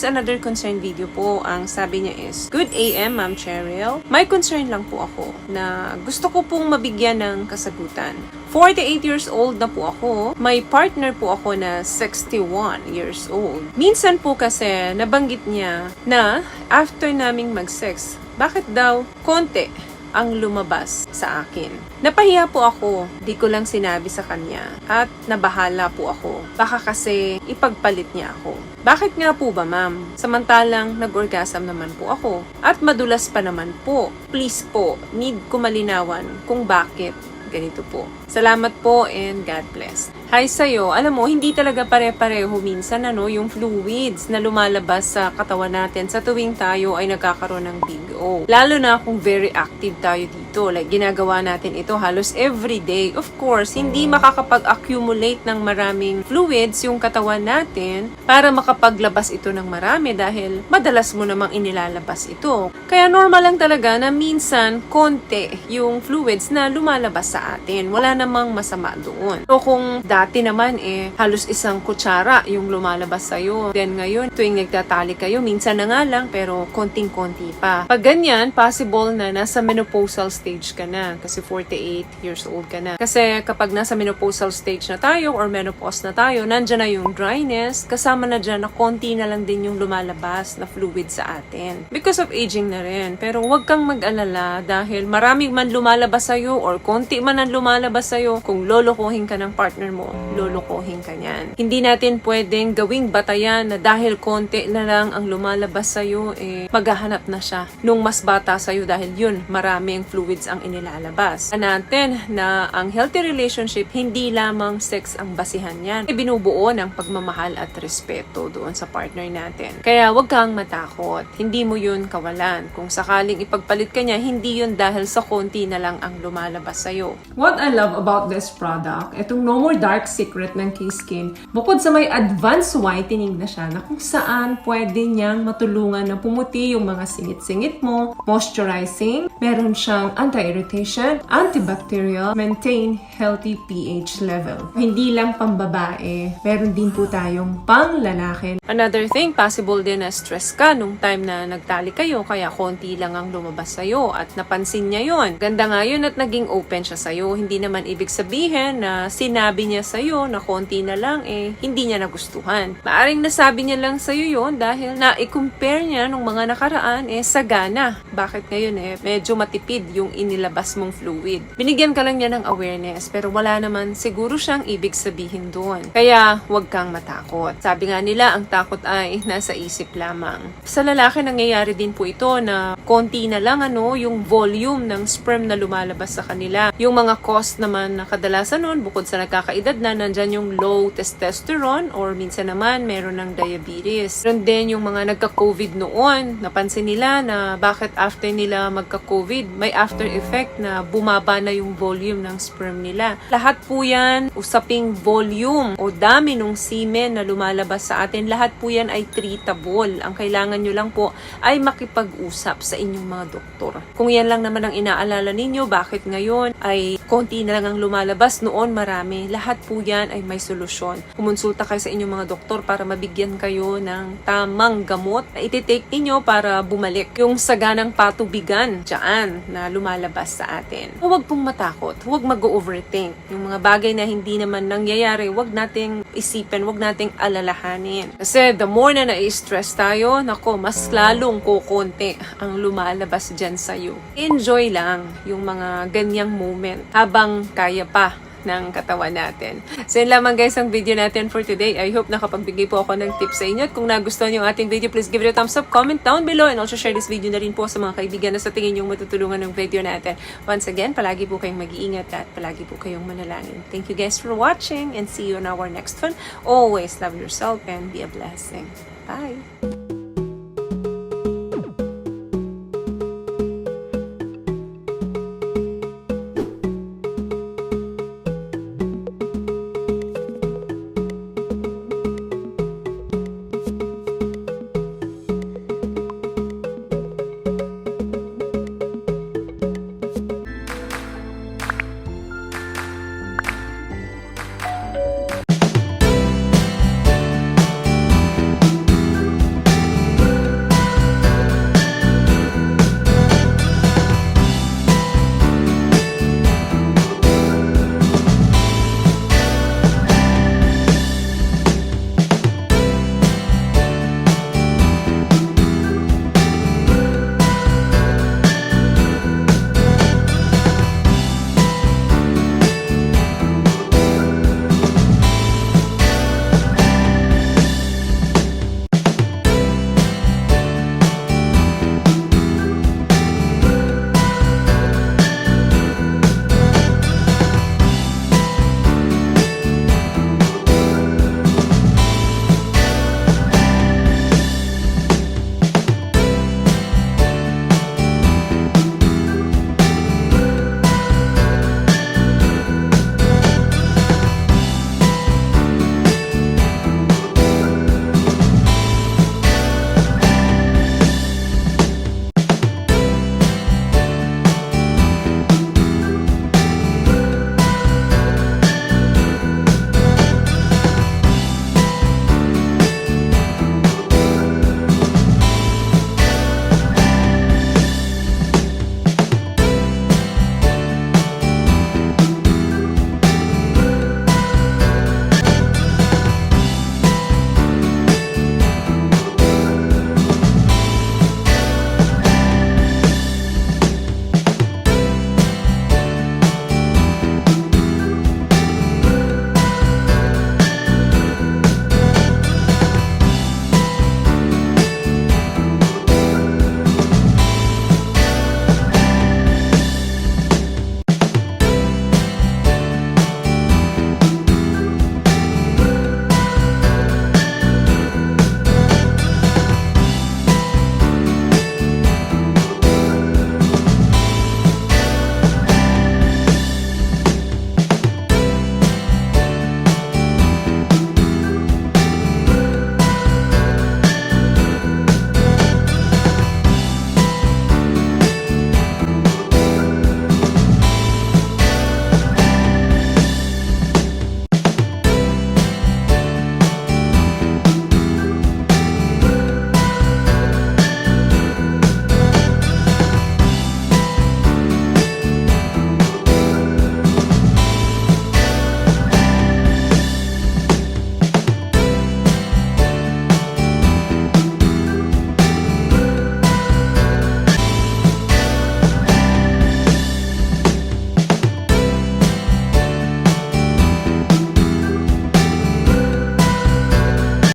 is another concern video po. Ang sabi niya is, Good AM, Ma'am Cherryl. May concern lang po ako na gusto ko pong mabigyan ng kasagutan. 48 years old na po ako. May partner po ako na 61 years old. Minsan po kasi nabanggit niya na after naming mag-sex, bakit daw konti ang lumabas sa akin. Napahiya po ako, di ko lang sinabi sa kanya at nabahala po ako. Baka kasi ipagpalit niya ako. Bakit nga po ba, ma'am? Samantalang nag-orgasm naman po ako at madulas pa naman po. Please po, need ko malinawan kung bakit ganito po. Salamat po and God bless. Hi sa'yo. Alam mo, hindi talaga pare-pareho minsan yung fluids na lumalabas sa katawan natin sa tuwing tayo ay nagkakaroon ng big O. Lalo na kung very active tayo dito. Like, ginagawa natin ito halos every day. Of course, hindi makakapag-accumulate ng maraming fluids yung katawan natin para makapaglabas ito ng marami dahil madalas mo namang inilalabas ito. Kaya normal lang talaga na minsan konti yung fluids na lumalabas sa atin. Wala namang masama doon. So kung dati naman halos isang kutsara yung lumalabas sa'yo. Then ngayon, tuwing nagtatali kayo, minsan na nga lang pero konting-konti pa. Pag ganyan, possible na nasa menopausal stage ka na kasi 48 years old ka na. Kasi kapag nasa menopausal stage na tayo or menopause na tayo, nandyan na yung dryness, kasama na dyan na konti na lang din yung lumalabas na fluid sa atin. Because of aging na rin. Pero huwag kang mag-alala dahil marami man lumalabas sa'yo or konti man ang lumalabas sa'yo, kung lolokohin ka ng partner mo, lolokohin ka niyan. Hindi natin pwedeng gawing batayan na dahil konti na lang ang lumalabas sa'yo, maghahanap na siya nung mas bata sa'yo dahil yun, maraming fluids ang inilalabas. Natin na ang healthy relationship, hindi lamang sex ang basihan yan. Binubuo ng pagmamahal at respeto doon sa partner natin. Kaya wag kang matakot. Hindi mo yun kawalan. Kung sakaling ipagpalit ka niya, hindi yun dahil sa konti na lang ang lumalabas sa'yo. What I love about this product, itong No More Dark Secret ng CaySkin, bukod sa may advanced whitening na siya na kung saan pwede niyang matulungan na pumuti yung mga singit-singit mo, moisturizing, meron siyang anti-irritation, antibacterial, maintain healthy pH level. Hindi lang pambabae, meron din po tayong pang lalaki. Another thing, possible din na stress ka nung time na nagtali kayo kaya konti lang ang lumabas sa'yo at napansin niya yon. Ganda nga yun at naging open siya sa'yo. Hindi naman ibig sabihin na sinabi niya sa'yo na konti na lang hindi niya nagustuhan. Maaring nasabi niya lang sa'yo yon dahil na-compare niya nung mga nakaraan sagana. Bakit ngayon medyo matipid yung inilabas mong fluid. Binigyan ka lang niya ng awareness pero wala naman siguro siyang ibig sabihin doon. Kaya huwag kang matakot. Sabi nga nila, ang takot ay nasa isip lamang. Sa lalaki nangyayari din po ito na konti na lang yung volume ng sperm na lumalabas sa kanila. Yung mga cause naman na kadalasan nun, bukod sa nagkakaedad na, nandyan yung low testosterone or minsan naman meron ng diabetes. Meron din yung mga nagka-COVID noon. Napansin nila na bakit after nila magka-COVID, may after effect na bumaba na yung volume ng sperm nila. Lahat po yan, usaping volume o dami ng semen na lumalabas sa atin, lahat po yan ay treatable. Ang kailangan nyo lang po ay makipag-usap sa inyong mga doktor. Kung yan lang naman ang inaalala ninyo, bakit ngayon ay konti na lang ang lumalabas, noon marami. Lahat po yan ay may solusyon. Kumonsulta kayo sa inyong mga doktor para mabigyan kayo ng tamang gamot na ititake ninyo para bumalik yung saganang patubigan dyan na lumalabas sa atin. Huwag pong matakot. Huwag mag-overthink. Yung mga bagay na hindi naman nangyayari, huwag nating isipin, huwag nating alalahanin. Kasi the more na na-stress tayo, nako, mas lalong kukonti ang lumalabas dyan sa'yo. Enjoy lang yung mga ganyang moment habang kaya pa ng katawan natin. So yun lamang guys ang video natin for today. I hope nakapagbigay po ako ng tips sa inyo. At kung nagustuhan yung ating video, please give it a thumbs up, comment down below, and also share this video na rin po sa mga kaibigan na sa tingin yung matutulungan ng video natin. Once again, palagi po kayong mag-iingat at palagi po kayong manalangin. Thank you guys for watching and see you on our next one. Always love yourself and be a blessing. Bye!